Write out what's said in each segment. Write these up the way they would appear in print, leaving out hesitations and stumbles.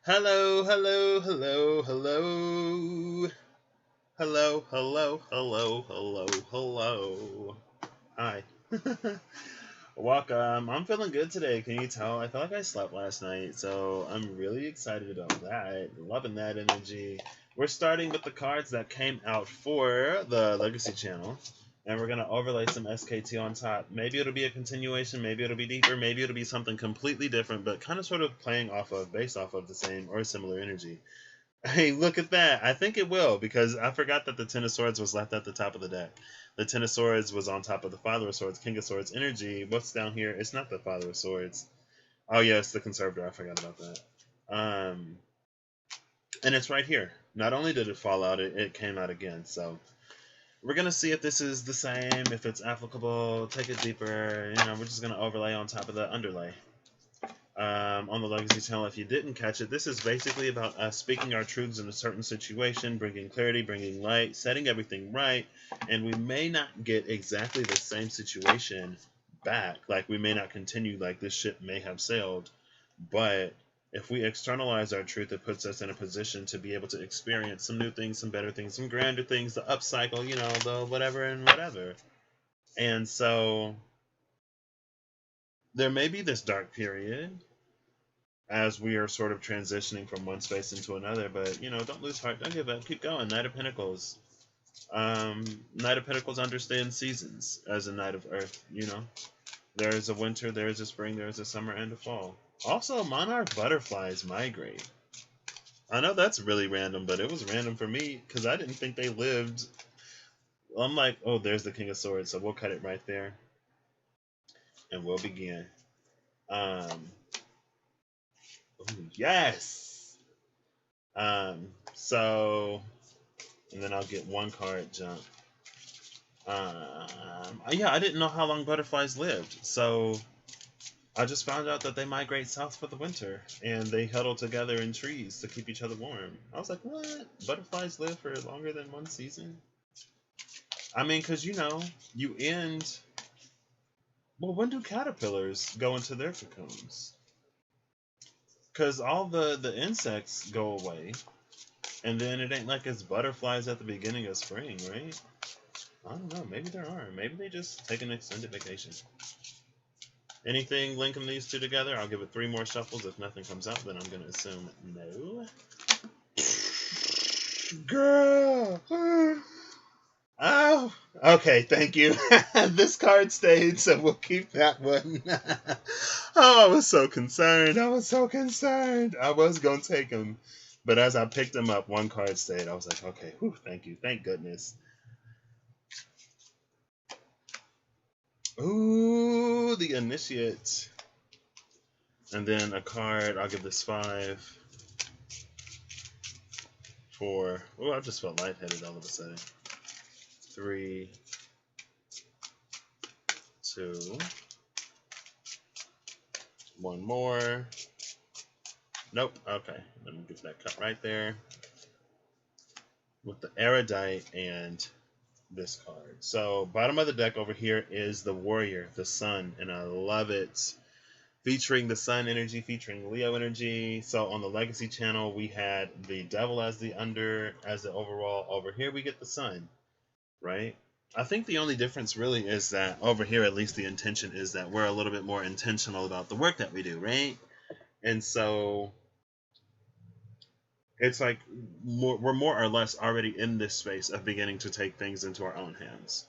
Hello, hello, hello, hello. Hello, hello, hello, hello, hello. Hi. Welcome. I'm feeling good today. Can you tell? I feel like I slept last night, so I'm really excited about that. Loving that energy. We're starting with the cards that came out for the Legacy channel, and we're going to overlay some SKT on top. Maybe it'll be a continuation, maybe it'll be deeper, maybe it'll be something completely different, but kind of sort of playing off of, based off of the same or similar energy. Hey, look at that. I think it will, because I forgot that the Ten of Swords was left at the top of the deck. The Ten of Swords was on top of the Father of Swords, King of Swords energy. What's down here? It's not the Father of Swords. Oh, yeah, it's the Conservator. I forgot about that. And it's right here. Not only did it fall out, it came out again. So we're going to see if this is the same, if it's applicable, take it deeper. We're just going to overlay on top of the underlay. On the Legacy channel, if you didn't catch it, this is basically about us speaking our truths in a certain situation, bringing clarity, bringing light, setting everything right, and we may not get exactly the same situation back. Like, we may not continue, like this ship may have sailed, but if we externalize our truth, it puts us in a position to be able to experience some new things, some better things, some grander things, the upcycle, the whatever and whatever. And so there may be this dark period as we are sort of transitioning from one space into another. But don't lose heart, don't give up, keep going. Knight of Pentacles. Knight of Pentacles understands seasons as a Knight of Earth. There is a winter, there is a spring, there is a summer and a fall. Also, monarch butterflies migrate. I know that's really random, but it was random for me because I didn't think they lived. I'm like, oh, there's the King of Swords, so we'll cut it right there, and we'll begin. Ooh, yes. So, and then I'll get one card jump. Yeah, I didn't know how long butterflies lived, so I just found out that they migrate south for the winter, and they huddle together in trees to keep each other warm. I was like, what? Butterflies live for longer than one season? I mean, because, you end... Well, when do caterpillars go into their cocoons? Because all the insects go away, and then it ain't like it's butterflies at the beginning of spring, right? I don't know. Maybe there are. Maybe they just take an extended vacation. Anything linking these two together? I'll give it 3 more shuffles. If nothing comes out, then I'm going to assume no. Girl! Oh! Okay, thank you. This card stayed, so we'll keep that one. Oh, I was so concerned. I was going to take him. But as I picked him up, one card stayed. I was like, okay, whew, thank you. Thank goodness. Ooh, the Initiate. And then a card, I'll give this 5. 4. Oh, I just felt lightheaded all of a sudden. 3. 2. 1 more. Nope. Okay. Let me get that cut right there. With the Erudite and this card. So, bottom of the deck over here is the Warrior, the Sun, and I love it. Featuring the Sun energy, featuring Leo energy. So on the Legacy channel, we had the Devil as the overall. Over here, we get the Sun, right? I think the only difference really is that over here, at least the intention is that we're a little bit more intentional about the work that we do, right? And so it's like we're more or less already in this space of beginning to take things into our own hands.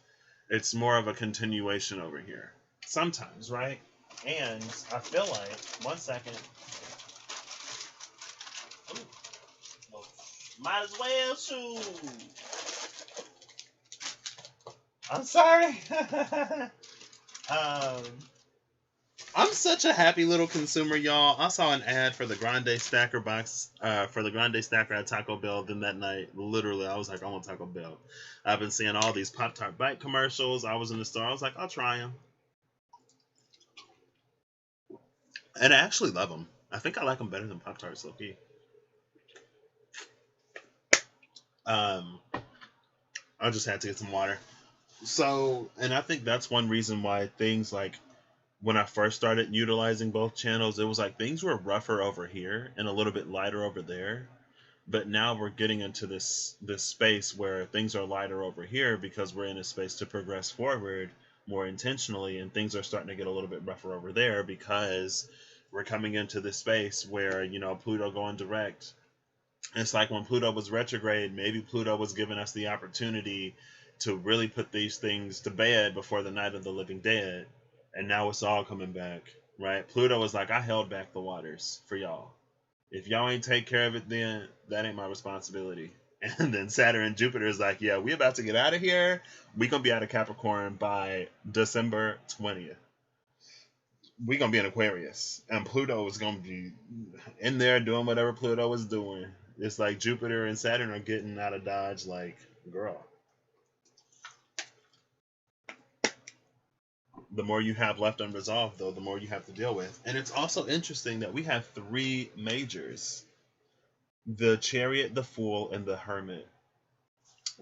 It's more of a continuation over here. Sometimes, right? And I feel like, 1 second. Ooh, well, might as well shoot. I'm sorry. I'm such a happy little consumer, y'all. I saw an ad for the Grande Stacker box, for the Grande Stacker at Taco Bell. Then that night, literally, I was like, I want Taco Bell. I've been seeing all these Pop-Tart Bite commercials. I was in the store. I was like, I'll try them. And I actually love them. I think I like them better than Pop-Tarts, low-key. I just had to get some water. So, and I think that's one reason why things like when I first started utilizing both channels, it was like things were rougher over here and a little bit lighter over there. But now we're getting into this space where things are lighter over here because we're in a space to progress forward more intentionally, and things are starting to get a little bit rougher over there because we're coming into this space where, Pluto going direct. It's like when Pluto was retrograde, maybe Pluto was giving us the opportunity to really put these things to bed before the night of the living dead. And now it's all coming back, right? Pluto was like, I held back the waters for y'all. If y'all ain't take care of it, then that ain't my responsibility. And then Saturn and Jupiter is like, yeah, we about to get out of here. We gonna be out of Capricorn by December 20th. We gonna be in Aquarius, and Pluto is gonna be in there doing whatever Pluto was doing. It's like Jupiter and Saturn are getting out of Dodge. Like, girl, the more you have left unresolved, though, the more you have to deal with. And it's also interesting that we have three majors: the Chariot, the Fool, and the Hermit.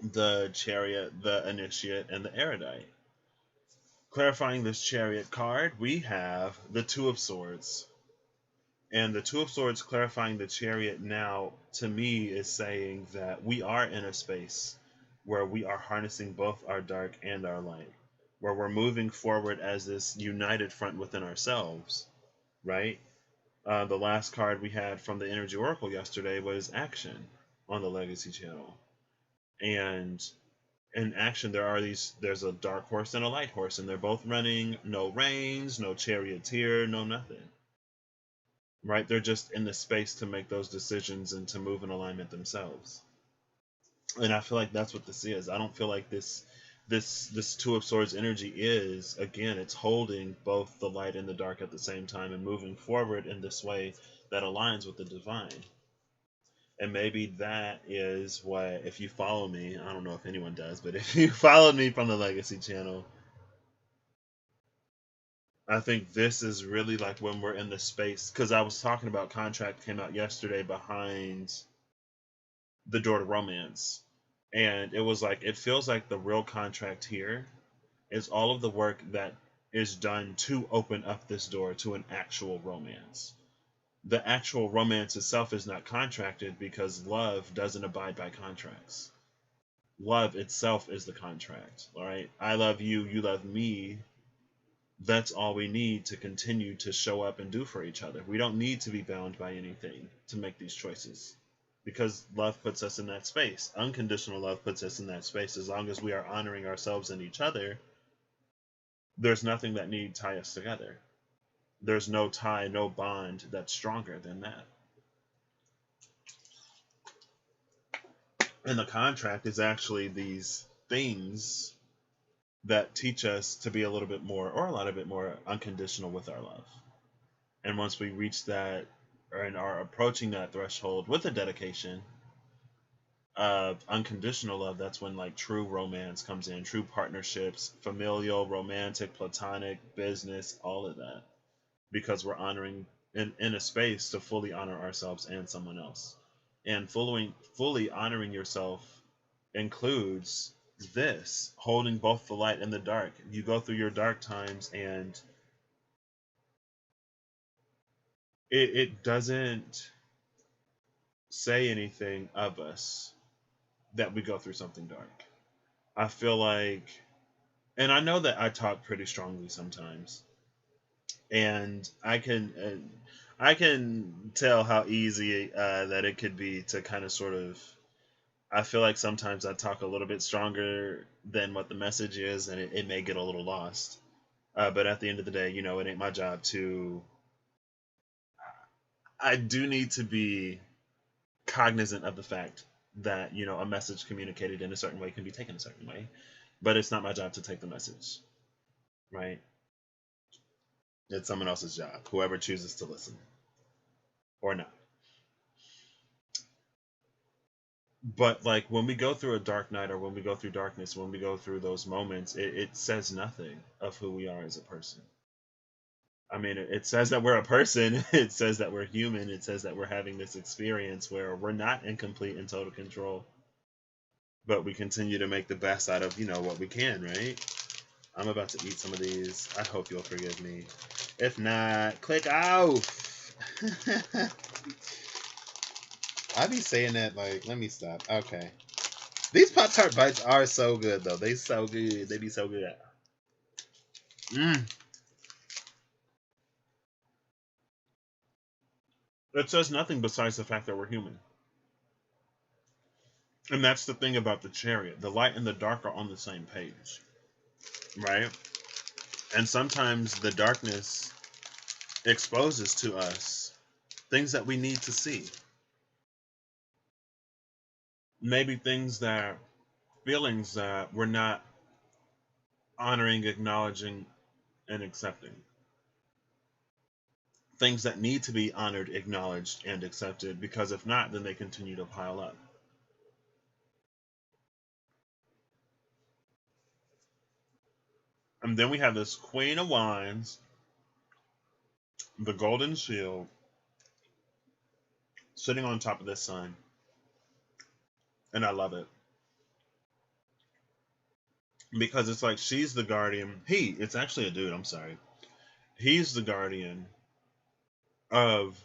The Chariot, the Initiate, and the Erudite. Clarifying this Chariot card, we have the Two of Swords. And the Two of Swords clarifying the Chariot now, to me, is saying that we are in a space where we are harnessing both our dark and our light, where we're moving forward as this united front within ourselves, right? The last card we had from the Energy Oracle yesterday was Action on the Legacy channel. And in Action, there's a dark horse and a light horse, and they're both running no reins, no charioteer, no nothing. Right? They're just in the space to make those decisions and to move in alignment themselves. And I feel like that's what this is. I don't feel like this Two of Swords energy is, again, it's holding both the light and the dark at the same time and moving forward in this way that aligns with the divine. And maybe that is what, if you follow me, I don't know if anyone does, but if you followed me from the Legacy channel, I think this is really like when we're in the space, because I was talking about Contract came out yesterday behind the door to romance. And it was like, it feels like the real contract here is all of the work that is done to open up this door to an actual romance. The actual romance itself is not contracted because love doesn't abide by contracts. Love itself is the contract, all right? I love you, you love me. That's all we need to continue to show up and do for each other. We don't need to be bound by anything to make these choices because love puts us in that space. Unconditional love puts us in that space. As long as we are honoring ourselves and each other, there's nothing that need tie us together. There's no tie, no bond that's stronger than that. And the contract is actually these things that teach us to be a little bit more, or a lot of bit more, unconditional with our love. And once we reach that and are approaching that threshold with a dedication of unconditional love, that's when like true romance comes in, true partnerships, familial, romantic, platonic, business, all of that. Because we're honoring in a space to fully honor ourselves and someone else. And fully honoring yourself includes this, holding both the light and the dark. You go through your dark times and it doesn't say anything of us that we go through something dark. I feel like, and I know that I talk pretty strongly sometimes, and I can tell how easy that it could be to kind of sort of, I feel like sometimes I talk a little bit stronger than what the message is, and it may get a little lost. But at the end of the day, it ain't my job to. I do need to be cognizant of the fact that, a message communicated in a certain way can be taken a certain way, but it's not my job to take the message, right? It's someone else's job, whoever chooses to listen or not. But like when we go through a dark night, or when we go through darkness, when we go through those moments, it says nothing of who we are as a person. I mean, it says that we're a person. It says that we're human. It says that we're having this experience where we're not in complete and total control, but we continue to make the best out of, what we can, right? I'm about to eat some of these. I hope you'll forgive me. If not, click off. I be saying that like, let me stop. Okay. These Pop-Tart bites are so good though. They so good. They be so good. Mm. It says nothing besides the fact that we're human. And that's the thing about the chariot. The light and the dark are on the same page. Right? And sometimes the darkness exposes to us things that we need to see. Maybe feelings that we're not honoring, acknowledging, and accepting. Things that need to be honored, acknowledged, and accepted, because if not, then they continue to pile up. And then we have this Queen of Wands, the Golden Shield, sitting on top of this sun. And I love it. Because it's like she's the guardian. It's actually a dude, I'm sorry. He's the guardian of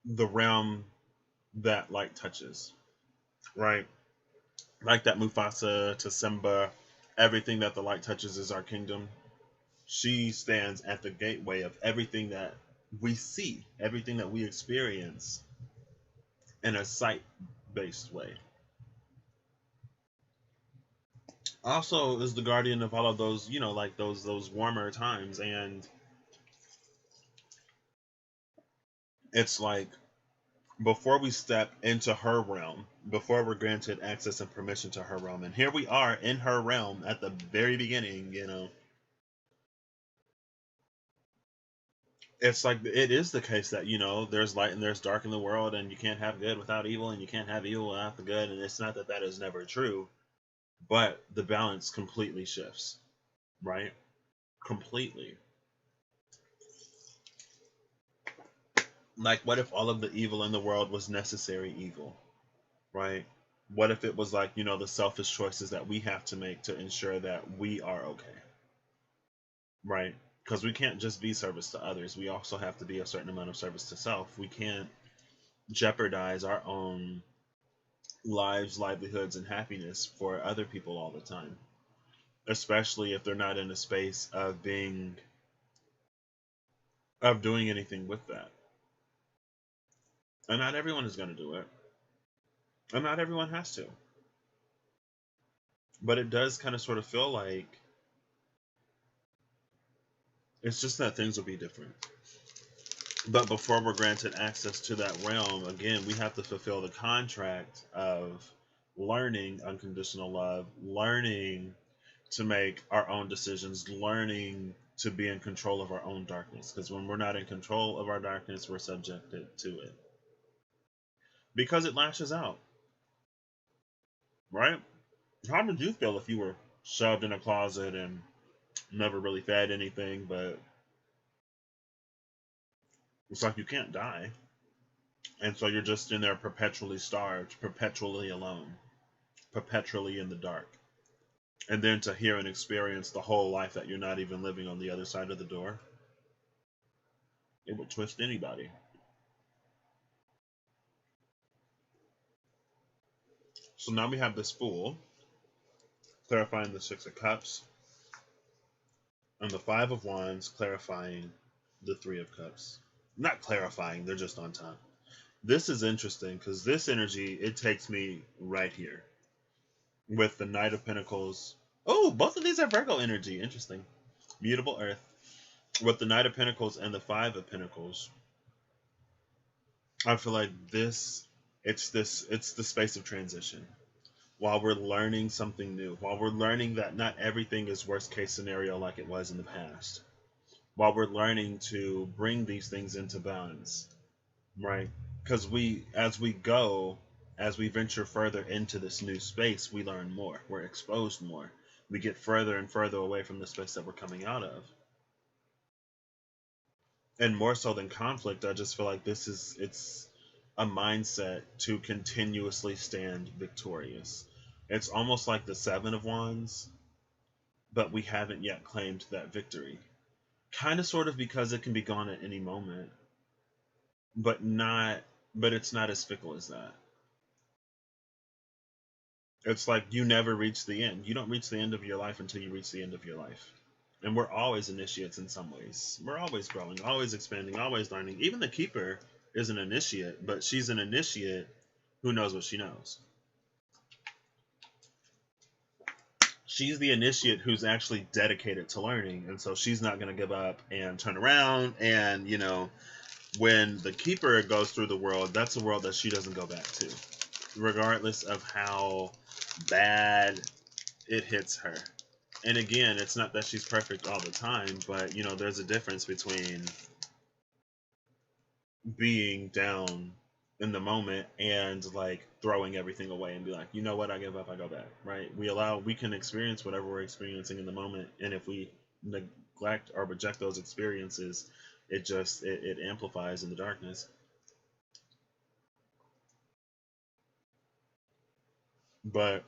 the realm that light touches. Right? Like that Mufasa to Simba, everything that the light touches is our kingdom. She stands at the gateway of everything that we see, everything that we experience in a sight-based way. Also is the guardian of all of those, like those warmer times. And it's like before we step into her realm, before we're granted access and permission to her realm, and here we are in her realm at the very beginning, it's like it is the case that there's light and there's dark in the world, and you can't have good without evil, and you can't have evil without the good. And it's not that that is never true, but the balance completely shifts, right? Completely. Like, what if all of the evil in the world was necessary evil, right? What if it was like, the selfish choices that we have to make to ensure that we are okay, right? Because we can't just be service to others. We also have to be a certain amount of service to self. We can't jeopardize our own lives, livelihoods, and happiness for other people all the time, especially if they're not in a space of doing anything with that. And not everyone is going to do it, and not everyone has to. But it does kind of sort of feel like it's just that things will be different. But before we're granted access to that realm, again, we have to fulfill the contract of learning unconditional love, learning to make our own decisions, learning to be in control of our own darkness. Because when we're not in control of our darkness, we're subjected to it. Because it lashes out, right? How would you feel if you were shoved in a closet and never really fed anything, but it's like you can't die? And so you're just in there perpetually starved, perpetually alone, perpetually in the dark. And then to hear and experience the whole life that you're not even living on the other side of the door, it would twist anybody. So now we have this Fool, clarifying the Six of Cups, and the Five of Wands, clarifying the Three of Cups. Not clarifying, they're just on top. This is interesting because this energy, it takes me right here with the Knight of Pentacles. Oh, both of these are Virgo energy. Interesting. Mutable Earth. With the Knight of Pentacles and the Five of Pentacles, I feel like it's the space of transition. While we're learning something new, while we're learning that not everything is worst case scenario like it was in the past, while we're learning to bring these things into balance, right? Because as we venture further into this new space, we learn more, we're exposed more, we get further and further away from the space that we're coming out of. And more so than conflict, I just feel like it's a mindset to continuously stand victorious. It's almost like the Seven of Wands, but we haven't yet claimed that victory. Kind of sort of because it can be gone at any moment, but not but it's not as fickle as that. It's like you never reach the end. You don't reach the end of your life until you reach the end of your life. And we're always initiates in some ways. We're always growing, always expanding, always learning. Even the keeper is an initiate, but she's an initiate who knows what she knows. She's the initiate who's actually dedicated to learning, and so she's not going to give up and turn around. And when the keeper goes through the world, that's a world that she doesn't go back to, regardless of how bad it hits her. And again, it's not that she's perfect all the time, but there's a difference between being down in the moment and like throwing everything away and be like, you know what, I give up, I go back. Right? We can experience whatever we're experiencing in the moment, and if we neglect or reject those experiences, it amplifies in the darkness. But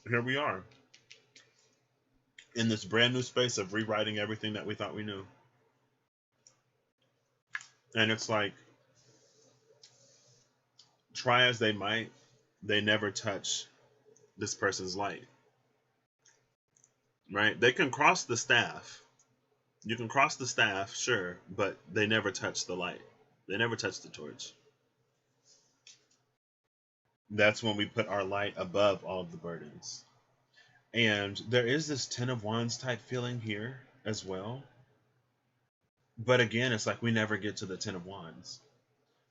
here we are in this brand new space of rewriting everything that we thought we knew. And it's like, try as they might, they never touch this person's light. Right? They can cross the staff. You can cross the staff, sure, but they never touch the light. They never touch the torch. That's when we put our light above all of the burdens. And there is this Ten of Wands type feeling here as well. But again, it's like we never get to the Ten of Wands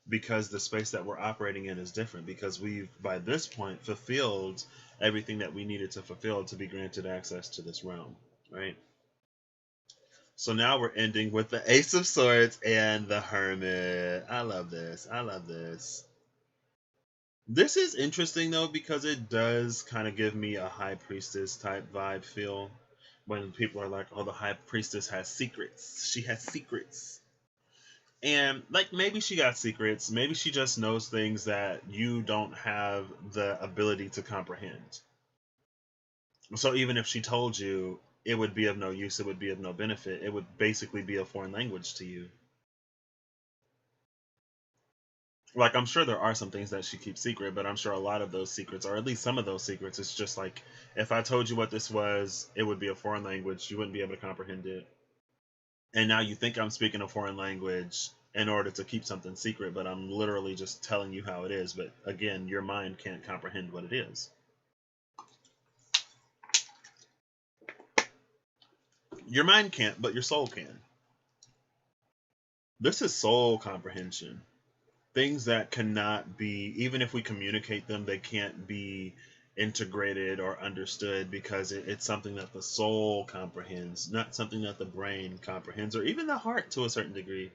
because the space that we're operating in is different, because we've, by this point, fulfilled everything that we needed to fulfill to be granted access to this realm, right? So now we're ending with the Ace of Swords and the Hermit. I love this. I love this. This is interesting though, because it does kind of give me a High Priestess type vibe feel when people are like, oh, the High Priestess has secrets. She has secrets. And like, maybe she got secrets. Maybe she just knows things that you don't have the ability to comprehend. So even if she told you, it would be of no use. It would be of no benefit. It would basically be a foreign language to you. Like, I'm sure there are some things that she keeps secret, but I'm sure a lot of those secrets, or at least some of those secrets, it's just like, if I told you what this was, it would be a foreign language. You wouldn't be able to comprehend it. And now you think I'm speaking a foreign language in order to keep something secret, but I'm literally just telling you how it is. But again, your mind can't comprehend what it is. Your mind can't, but your soul can. This is soul comprehension. Things that cannot be, even if we communicate them, they can't be integrated or understood, because it's something that the soul comprehends, not something that the brain comprehends, or even the heart to a certain degree.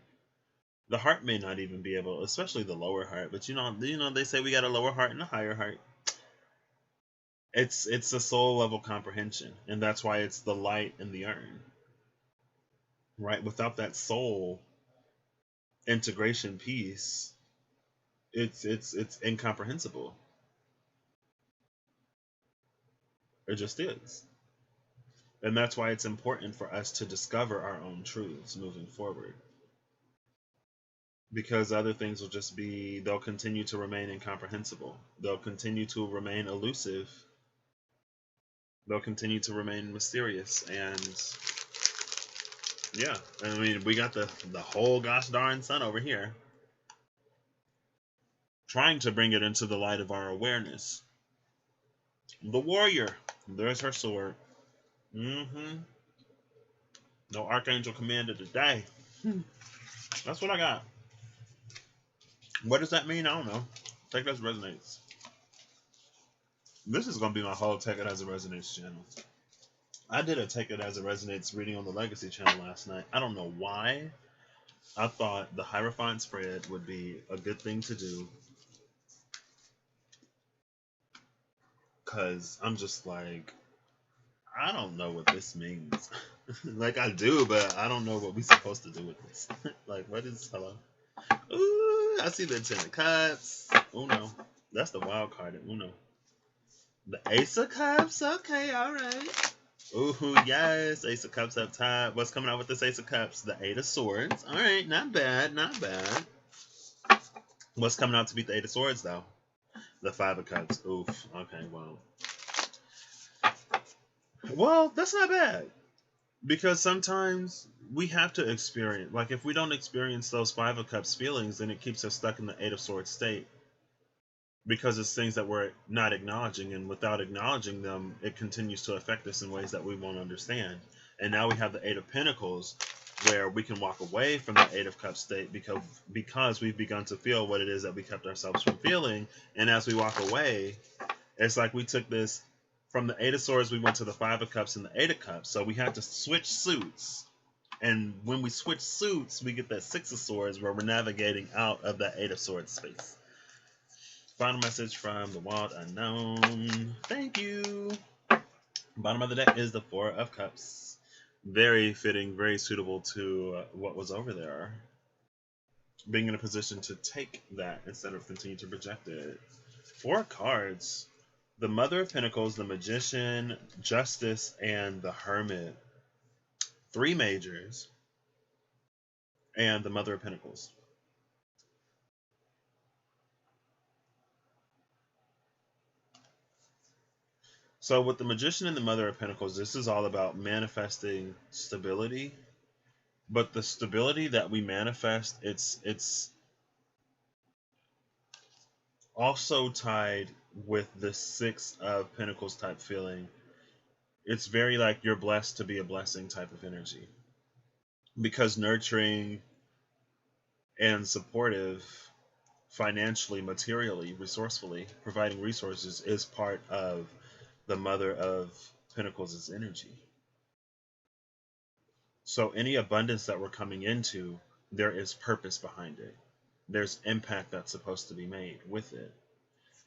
The heart may not even be able, especially the lower heart, but they say we got a lower heart and a higher heart. It's a soul level comprehension, and that's why it's the light and the urn. Right? Without that soul integration piece, it's incomprehensible. It just is. And that's why it's important for us to discover our own truths moving forward. Because other things will just be, they'll continue to remain incomprehensible. They'll continue to remain elusive. They'll continue to remain mysterious. And yeah, I mean, we got the whole gosh darn sun over here, trying to bring it into the light of our awareness. The warrior, there's her sword. Mm-hmm. No Archangel Commander today. That's what I got. What does that mean? I don't know. Take it as it resonates. This is going to be my whole Take It As It Resonates channel. I did a Take It As It Resonates reading on the Legacy channel last night. I don't know why. I thought the Hierophant spread would be a good thing to do, because I'm just like, I don't know what this means. Like, I do, but I don't know what we're supposed to do with this. Like, what is, hello? Ooh, I see the Ten of Cups. Uno. That's the wild card at Uno. The Ace of Cups. Okay, all right. Ooh, yes. Ace of Cups up top. What's coming out with this Ace of Cups? The Eight of Swords. All right, not bad, not bad. What's coming out to beat the Eight of Swords, though? The Five of Cups. Oof. Okay, well. Well, that's not bad. Because sometimes we have to experience, like if we don't experience those Five of Cups feelings, then it keeps us stuck in the Eight of Swords state. Because it's things that we're not acknowledging, and without acknowledging them, it continues to affect us in ways that we won't understand. And now we have the Eight of Pentacles, where we can walk away from the Eight of Cups state because we've begun to feel what it is that we kept ourselves from feeling. And as we walk away, it's like we took this from the Eight of Swords, we went to the Five of Cups and the Eight of Cups. So we had to switch suits. And when we switch suits, we get that Six of Swords where we're navigating out of that Eight of Swords space. Final message from the Wild Unknown. Thank you. Bottom of the deck is the Four of Cups. Very fitting, very suitable to what was over there. Being in a position to take that instead of continue to project it. 4 cards. The Mother of Pentacles, the Magician, Justice, and the Hermit. 3 majors. And the Mother of Pentacles. So with the Magician and the Mother of Pentacles, this is all about manifesting stability. But the stability that we manifest, it's also tied with the Six of Pentacles type feeling. It's very like you're blessed to be a blessing type of energy. Because nurturing and supportive, financially, materially, resourcefully, providing resources is part of the Mother of Pentacles' energy. So any abundance that we're coming into, there is purpose behind it. There's impact that's supposed to be made with it.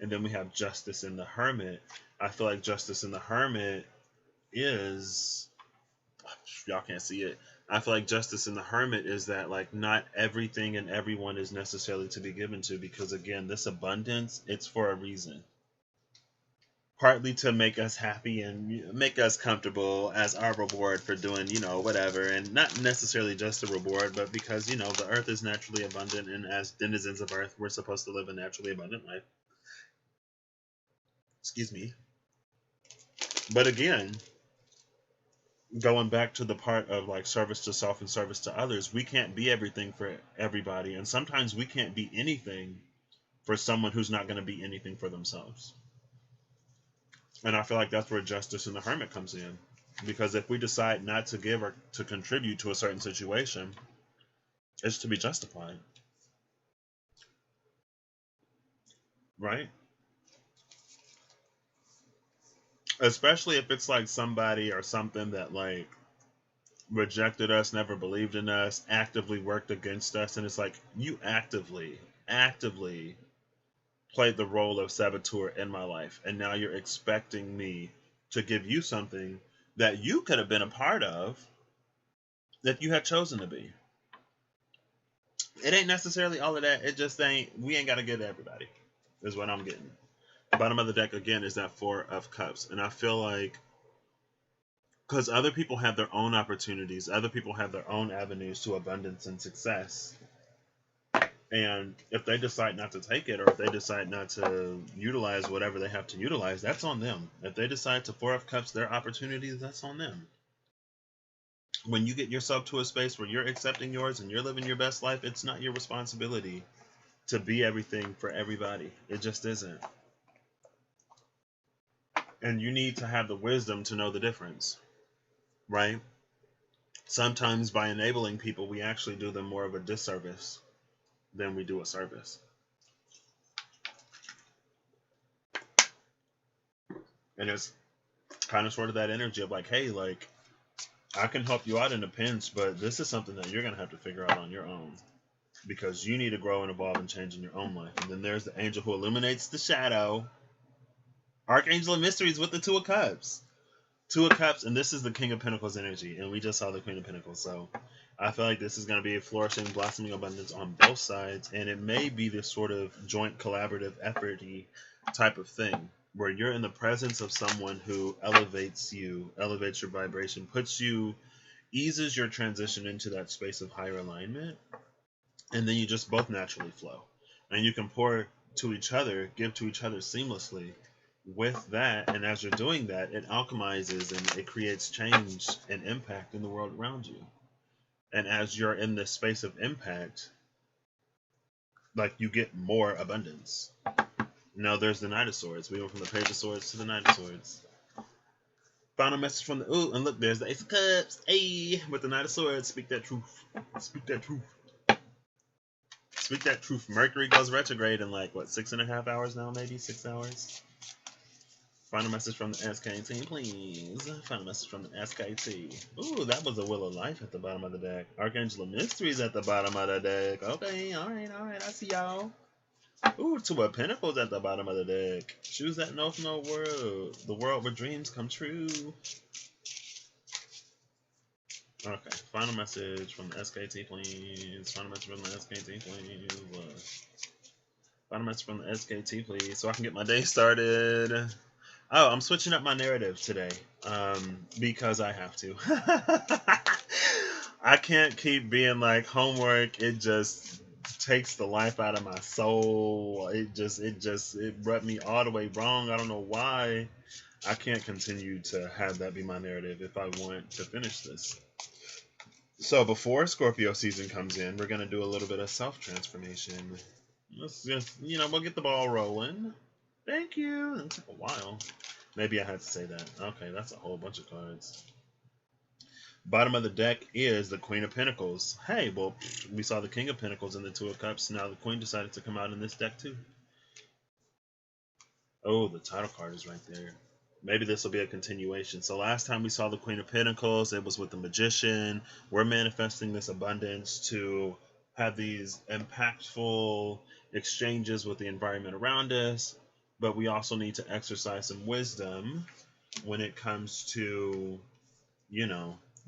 And then we have Justice in the Hermit. I feel like Justice in the Hermit is, y'all can't see it. I feel like Justice in the Hermit is that like not everything and everyone is necessarily to be given to, because again, this abundance, it's for a reason. Partly to make us happy and make us comfortable as our reward for doing, whatever. And not necessarily just a reward, but because, the earth is naturally abundant. And as denizens of earth, we're supposed to live a naturally abundant life. Excuse me. But again, going back to the part of like service to self and service to others, we can't be everything for everybody. And sometimes we can't be anything for someone who's not going to be anything for themselves. And I feel like that's where Justice in the Hermit comes in. Because if we decide not to give or to contribute to a certain situation, it's to be justified. Right? Especially if it's like somebody or something that like rejected us, never believed in us, actively worked against us. And it's like you actively played the role of saboteur in my life, and now you're expecting me to give you something that you could have been a part of that you had chosen to be. It ain't necessarily all of that. It just we ain't got to give to everybody, is what I'm getting. Bottom of the deck again is that Four of Cups, and I feel like because other people have their own opportunities, other people have their own avenues to abundance and success. And if they decide not to take it, or if they decide not to utilize whatever they have to utilize, that's on them. If they decide to Four of Cups their opportunities, that's on them. When you get yourself to a space where you're accepting yours and you're living your best life, it's not your responsibility to be everything for everybody. It just isn't. And you need to have the wisdom to know the difference, right? Sometimes by enabling people, we actually do them more of a disservice than we do a service. And it's kind of sort of that energy of like, hey, like, I can help you out in a pinch, but this is something that you're going to have to figure out on your own, because you need to grow and evolve and change in your own life. And then there's the angel who illuminates the shadow. Archangel of Mysteries with the Two of Cups. Two of Cups, and this is the King of Pentacles energy, and we just saw the Queen of Pentacles. So I feel like this is going to be a flourishing, blossoming abundance on both sides, and it may be this sort of joint collaborative, effort-y type of thing. where you're in the presence of someone who elevates you, elevates your vibration, eases your transition into that space of higher alignment, and then you just both naturally flow. And you can pour to each other, give to each other seamlessly with that. And as you're doing that, it alchemizes and it creates change and impact in the world around you. And as you're in this space of impact, like, you get more abundance. Now there's the Knight of Swords. We went from the Page of Swords to the Knight of Swords. Final message from the and look, there's the Ace of Cups. Hey, with the Knight of Swords, speak that truth. Speak that truth. Speak that truth. Mercury goes retrograde in like what, 6.5 hours now, maybe 6 hours. Final message from the SKT, please. Final message from the SKT. Ooh, that was a Wheel of Life at the bottom of the deck. Archangel of Mysteries at the bottom of the deck. Okay, all right. I see y'all. Ooh, Two of Pentacles at the bottom of the deck. Choose that North Node world. The world where dreams come true. Okay, final message from the SKT, please. Final message from the SKT, please. Final message from the SKT, please, so I can get my day started. Oh, I'm switching up my narrative today, because I have to. I can't keep being like homework. It just takes the life out of my soul. It rubbed me all the way wrong. I don't know why. I can't continue to have that be my narrative if I want to finish this. So before Scorpio season comes in, we're going to do a little bit of self-transformation. Let's just, we'll get the ball rolling. Thank you. It took a while. Maybe I had to say that. Okay, that's a whole bunch of cards. Bottom of the deck is the Queen of Pentacles. Hey, well, we saw the King of Pentacles and the Two of Cups. Now the Queen decided to come out in this deck too. Oh, the title card is right there. Maybe this will be a continuation. So last time we saw the Queen of Pentacles, it was with the Magician. We're manifesting this abundance to have these impactful exchanges with the environment around us. But we also need to exercise some wisdom when it comes to,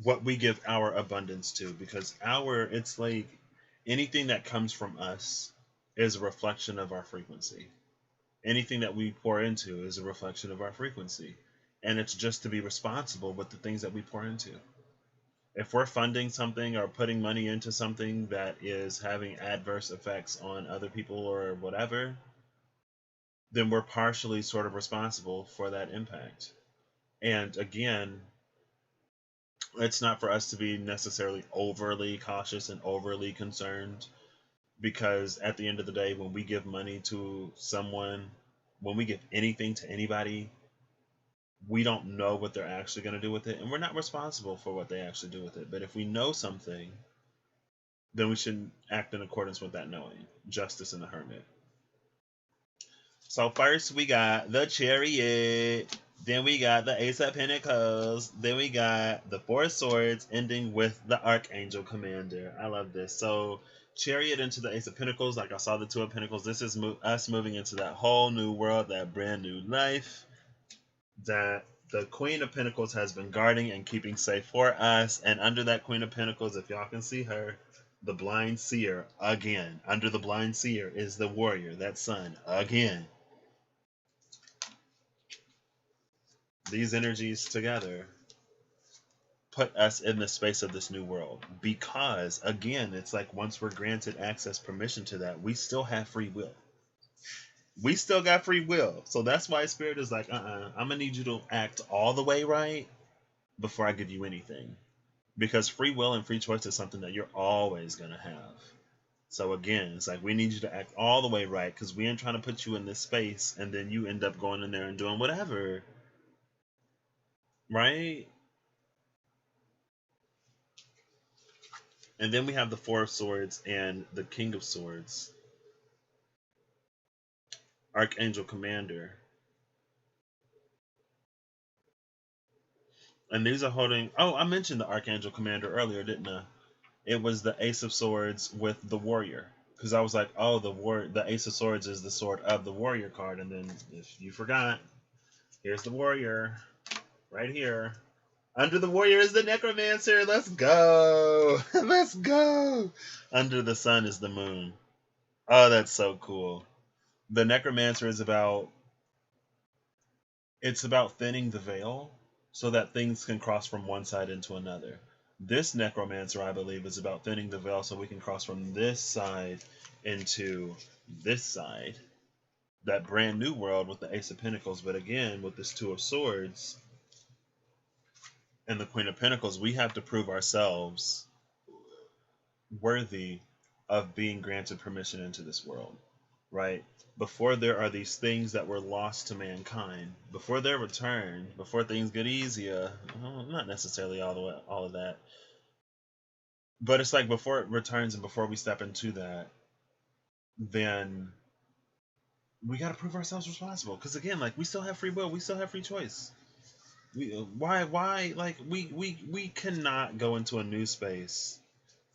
what we give our abundance to. Because it's like anything that comes from us is a reflection of our frequency. Anything that we pour into is a reflection of our frequency. And it's just to be responsible with the things that we pour into. If we're funding something or putting money into something that is having adverse effects on other people or whatever, then we're partially sort of responsible for that impact. And again, it's not for us to be necessarily overly cautious and overly concerned, because at the end of the day, when we give money to someone, when we give anything to anybody, we don't know what they're actually going to do with it, and we're not responsible for what they actually do with it. But if we know something, then we should act in accordance with that knowing. Justice and the Hermit. So first we got the Chariot, then we got the Ace of Pentacles, then we got the Four of Swords, ending with the Archangel Commander. I love this. So Chariot into the Ace of Pentacles, like I saw the Two of Pentacles. This is us moving into that whole new world, that brand new life that the Queen of Pentacles has been guarding and keeping safe for us. And under that Queen of Pentacles, if y'all can see her, the Blind Seer again. Under the Blind Seer is the warrior, that sun again. These energies together put us in the space of this new world, because again, it's like once we're granted access, permission to that, we still have free will. We still got free will. So that's why Spirit is like, I'm gonna need you to act all the way right before I give you anything, because free will and free choice is something that you're always gonna have. So again, it's like we need you to act all the way right, because we ain't trying to put you in this space and then you end up going in there and doing whatever. Right? And then we have the Four of Swords and the King of Swords. Archangel Commander. And these are holding... Oh, I mentioned the Archangel Commander earlier, didn't I? It was the Ace of Swords with the Warrior. Because I was like, oh, the Ace of Swords is the sword of the Warrior card. And then, if you forgot, here's the Warrior. Right here. Under the Warrior is the Necromancer. Let's go. Let's go. Under the Sun is the Moon. Oh, that's so cool. The Necromancer is about It's about thinning the veil so that things can cross from one side into another. This necromancer, I believe, is about thinning the veil so we can cross from this side into this side. That brand new world with the Ace of Pentacles. But again, with this Two of Swords and the Queen of Pentacles, we have to prove ourselves worthy of being granted permission into this world, right? Before there are these things that were lost to mankind, before their return, before things get easier, well, not necessarily all of that, but it's like before it returns and before we step into that, then we got to prove ourselves responsible. Because again, like, we still have free will, we still have free choice. Why like we cannot go into a new space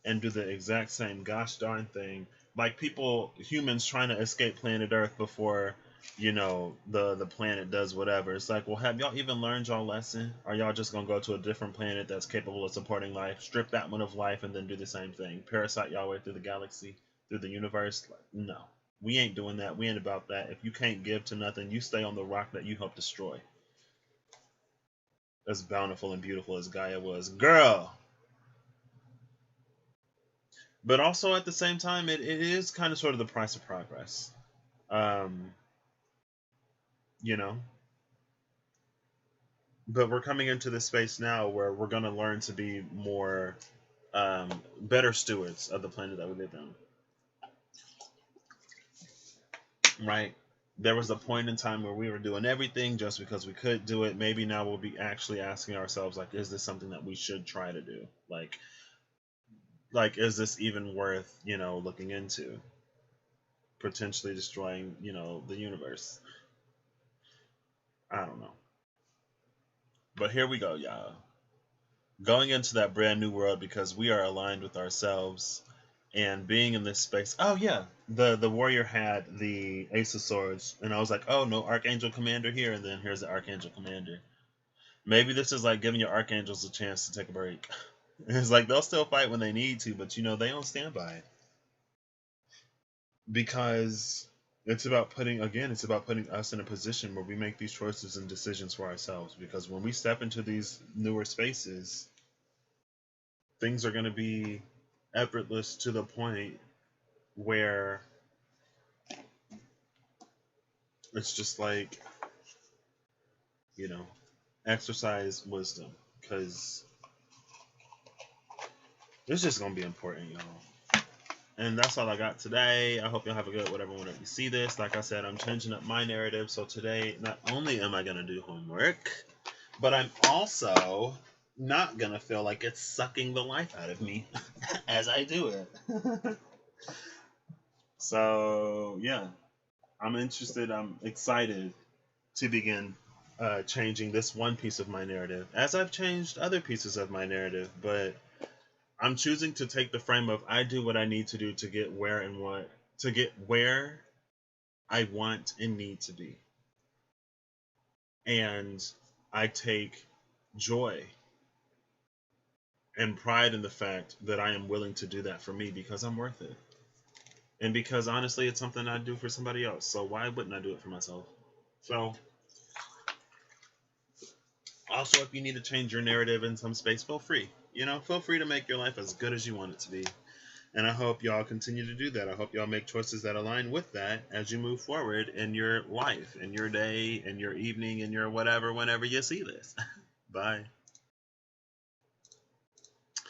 and do the exact same gosh darn thing, like humans trying to escape planet Earth before, the planet does whatever. It's like, well, have y'all even learned y'all lesson? Are y'all just gonna go to a different planet that's capable of supporting life, strip that one of life, and then do the same thing, parasite y'all way through the galaxy, through the universe? Like, no, we ain't doing that. We ain't about that. If you can't give to nothing, you stay on the rock that you helped destroy. As bountiful and beautiful as Gaia was, girl. But also at the same time, it is kind of sort of the price of progress. Um, you know, but we're coming into this space now where we're going to learn to be more better stewards of the planet that we live in, right? There was a point in time where we were doing everything just because we could do it. Maybe now we'll be actually asking ourselves, like, is this something that we should try to do? Like, is this even worth, looking into? Potentially destroying, the universe. I don't know. But here we go, y'all. Going into that brand new world because we are aligned with ourselves and being in this space. Oh yeah, the warrior had the Ace of Swords, and I was like, oh, no Archangel Commander here, and then here's the Archangel Commander. Maybe this is like giving your archangels a chance to take a break. It's like they'll still fight when they need to, but they don't stand by it. Because it's about putting us in a position where we make these choices and decisions for ourselves. Because when we step into these newer spaces, things are going to be effortless to the point where it's just like, exercise wisdom, because it's just going to be important, y'all. And that's all I got today. I hope y'all have a good whatever whenever you see this. Like I said, I'm changing up my narrative. So today, not only am I going to do homework, but I'm also not going to feel like it's sucking the life out of me as I do it. So, yeah, I'm interested. I'm excited to begin changing this one piece of my narrative, as I've changed other pieces of my narrative. But I'm choosing to take the frame of I do what I need to do to get where I want and need to be. And I take joy and pride in the fact that I am willing to do that for me because I'm worth it. And because honestly, it's something I'd do for somebody else. So why wouldn't I do it for myself? So also, if you need to change your narrative in some space, feel free. Feel free to make your life as good as you want it to be. And I hope y'all continue to do that. I hope y'all make choices that align with that as you move forward in your life, in your day, in your evening, in your whatever, whenever you see this. Bye.